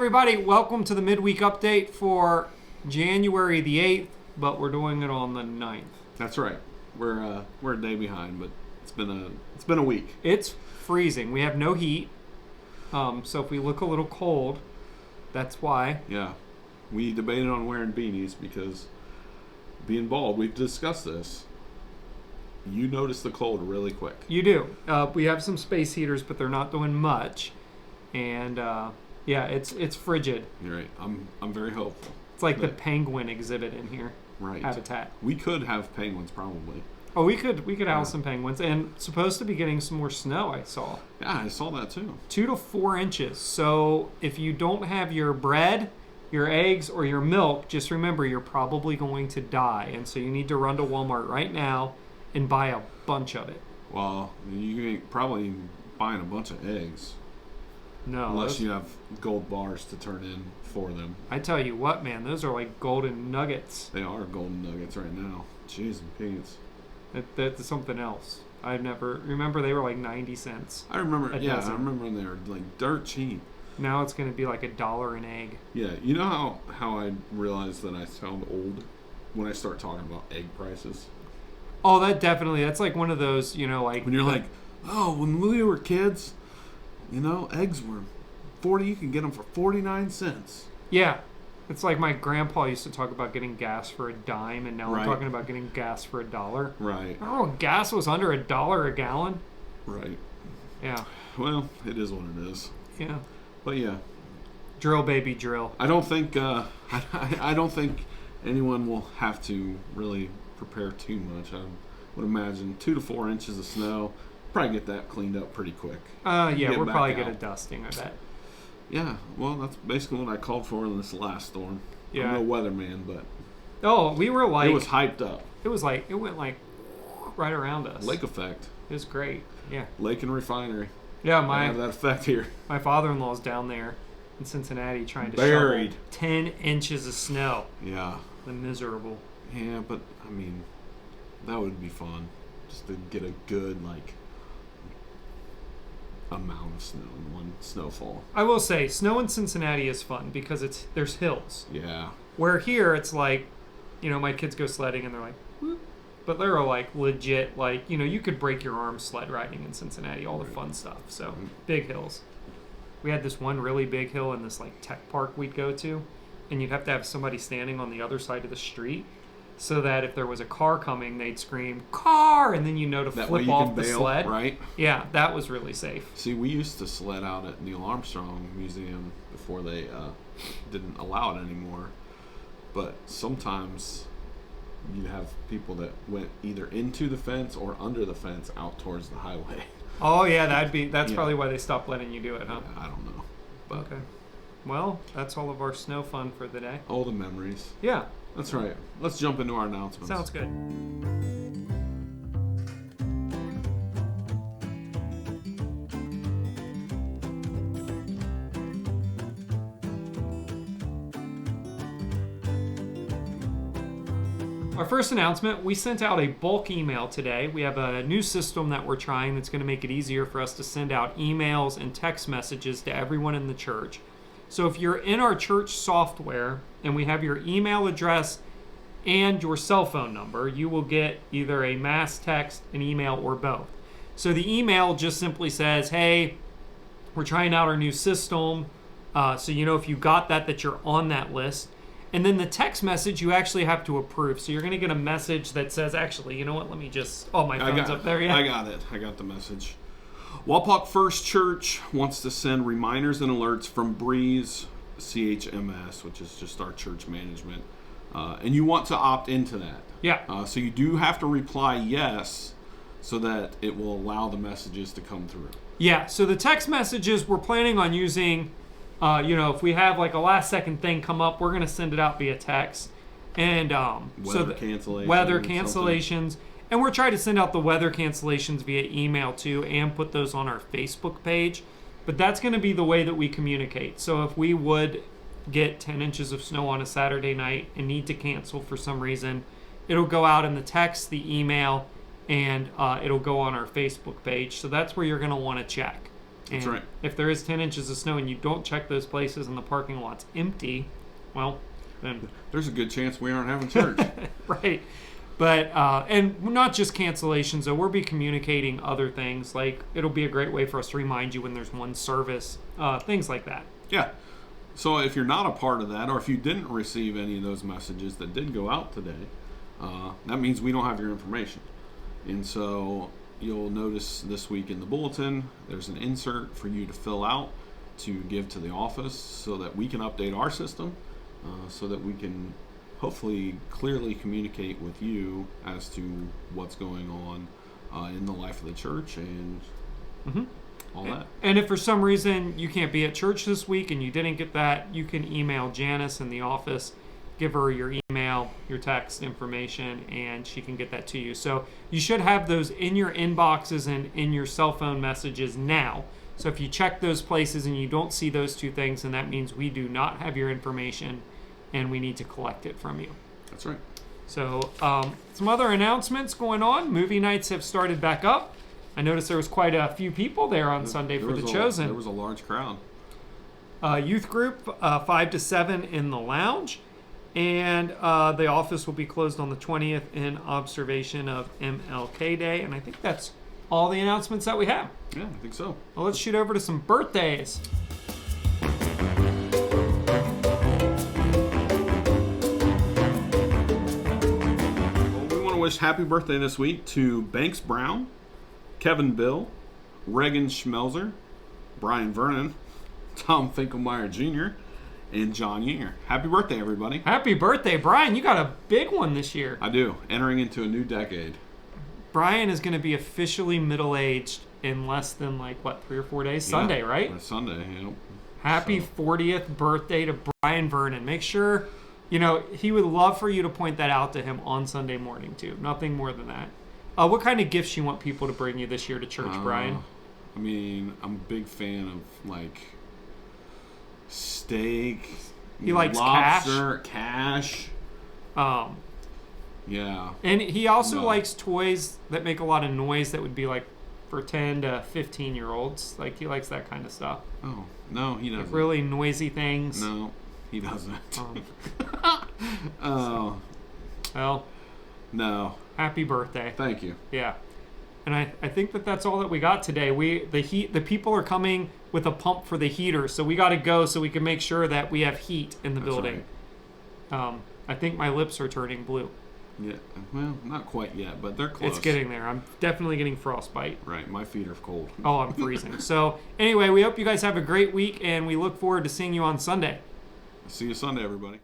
everybody. Welcome to the midweek update for January the 8th, but we're doing it on the 9th. That's right. We're a day behind, but it's been a week. It's freezing. We have no heat. So if we look a little cold, that's why. Yeah. We debated on wearing beanies because being bald, we've discussed this. You notice the cold really quick. You do. We have some space heaters, but they're not doing much. And yeah, it's frigid. You're right. I'm very hopeful. It's like the penguin exhibit in here. Right. Habitat. We could have penguins probably. Oh, we could house some penguins, and supposed to be getting some more snow. I saw. Yeah, I saw that too. 2 to 4 inches. So if you don't have your bread, your eggs, or your milk, just remember you're probably going to die, and so you need to run to Walmart right now and buy a bunch of it. Well, you ain't probably buying a bunch of eggs. No. Unless you have gold bars to turn in for them. I tell you what, man, those are like golden nuggets. They are golden nuggets right now. Jeez and Pete's. That's something else. I've never... Remember, they were like 90 cents. I remember, a dozen. I remember when they were like dirt cheap. Now it's going to be like $1 an egg. Yeah, you know how I realized that I sound old when I start talking about egg prices? Oh, that's like one of those, like... When you're like, oh, when we were kids, eggs were 40, you can get them for 49 cents. Yeah. It's like my grandpa used to talk about getting gas for a dime, and now Right. I'm talking about getting gas for $1. Right. Oh, gas was under $1 a gallon. Right. Yeah. Well, it is what it is. Yeah. But yeah. Drill, baby, drill. I don't think I don't think anyone will have to really prepare too much. I would imagine 2 to 4 inches of snow. Probably get that cleaned up pretty quick. Yeah, we're probably good at dusting, I bet. Yeah, well, that's basically what I called for in this last storm. Yeah. I'm no weatherman, but Oh, we were like... it was hyped up. It went like right around us. Lake effect. It was great. Yeah. Lake and refinery. Yeah, I have that effect here. my father-in-law's down there in Cincinnati trying to Buried. shovel 10 inches of snow. Yeah. The miserable. Yeah, but, I mean, that would be fun. Just to get a good, amount of snow in one snowfall. I will say, snow in Cincinnati is fun because there's hills. Yeah. Where here, it's like, my kids go sledding and they're like, whoop. But they're like legit, like, you could break your arm sled riding in Cincinnati, all the fun stuff. So, big hills. We had this one really big hill in this like tech park we'd go to, and you'd have to have somebody standing on the other side of the street so that if there was a car coming, they'd scream, car, and then to That way flip you off can the bail, sled. right? Yeah, that was really safe. See, we used to sled out at Neil Armstrong Museum before they didn't allow it anymore. But sometimes you'd have people that went either into the fence or under the fence out towards the highway. Oh yeah, that's Yeah. probably why they stopped letting you do it, huh? I don't know. But Okay. Well, that's all of our snow fun for the day. all the memories. Yeah, That's right. Let's jump into our announcements. sounds good. Our first announcement, we sent out a bulk email today. We have a new system that we're trying that's going to make it easier for us to send out emails and text messages to everyone in the church. So if you're in our church software and we have your email address and your cell phone number, you will get either a mass text, an email, or both. So the email just simply says, hey, we're trying out our new system. So if you got that you're on that list. And then the text message, you actually have to approve. So you're going to get a message that says, actually, you know what? Let me just... Oh, my phone's up there. Yeah. I got it. I got the message. Wapak First Church wants to send reminders and alerts from Breeze CHMS, which is just our church management. And you want to opt into that. Yeah. So you do have to reply yes so that it will allow the messages to come through. Yeah. So the text messages we're planning on using... if we have like a last second thing come up, we're going to send it out via text. And Weather cancellations. Weather cancellations. And we're trying to send out the weather cancellations via email too and put those on our Facebook page. But that's going to be the way that we communicate. So if we would get 10 inches of snow on a Saturday night and need to cancel for some reason, it'll go out in the text, the email, and it'll go on our Facebook page. So that's where you're going to want to check. And That's right. if there is 10 inches of snow and you don't check those places and the parking lot's empty, well, then There's a good chance we aren't having church. right. But and not just cancellations, though. We'll be communicating other things. Like it'll be a great way for us to remind you when there's one service, things like that. Yeah. So if you're not a part of that, or if you didn't receive any of those messages that did go out today, that means we don't have your information. And so you'll notice this week in the bulletin, there's an insert for you to fill out to give to the office so that we can update our system, so that we can hopefully clearly communicate with you as to what's going on in the life of the church and all that. And if for some reason you can't be at church this week and you didn't get that, you can email Janice in the office, give her your email, your text information, and she can get that to you. So you should have those in your inboxes and in your cell phone messages now. So if you check those places and you don't see those two things, then that means we do not have your information and we need to collect it from you. That's right. So some other announcements going on. Movie nights have started back up. I noticed there was quite a few people there on Sunday for The Chosen. There was a large crowd. Youth group, 5 to 7 in the lounge. And the office will be closed on the 20th in observation of MLK Day. And I think that's all the announcements that we have. Yeah, I think so. Well, let's shoot over to some birthdays. Wish happy birthday this week to Banks Brown, Kevin Bill, Reagan Schmelzer, Brian Vernon, Tom Finkelmeyer Jr., and John Yinger. Happy birthday, everybody. Happy birthday, Brian. You got a big one this year. I do. Entering into a new decade. Brian is going to be officially middle-aged in less than, 3 or 4 days? Sunday, Yeah, right? Sunday, yep. Happy 40th birthday to Brian Vernon. Make sure... he would love for you to point that out to him on Sunday morning, too. Nothing more than that. What kind of gifts you want people to bring you this year to church, Brian? I mean, I'm a big fan of, steak. He likes lobster, cash. Yeah. And he also likes toys that make a lot of noise that would be, for 10 to 15-year-olds. He likes that kind of stuff. Oh, no, he doesn't. Really noisy things. No. He doesn't. Oh. Well. No. Happy birthday. Thank you. Yeah. And I think that's all that we got today. The people are coming with a pump for the heater, so we got to go so we can make sure that we have heat in the building. Right. I think my lips are turning blue. Yeah. Well, not quite yet, but they're close. It's getting there. I'm definitely getting frostbite. Right. My feet are cold. Oh, I'm freezing. So anyway, we hope you guys have a great week, and we look forward to seeing you on Sunday. See you Sunday, everybody.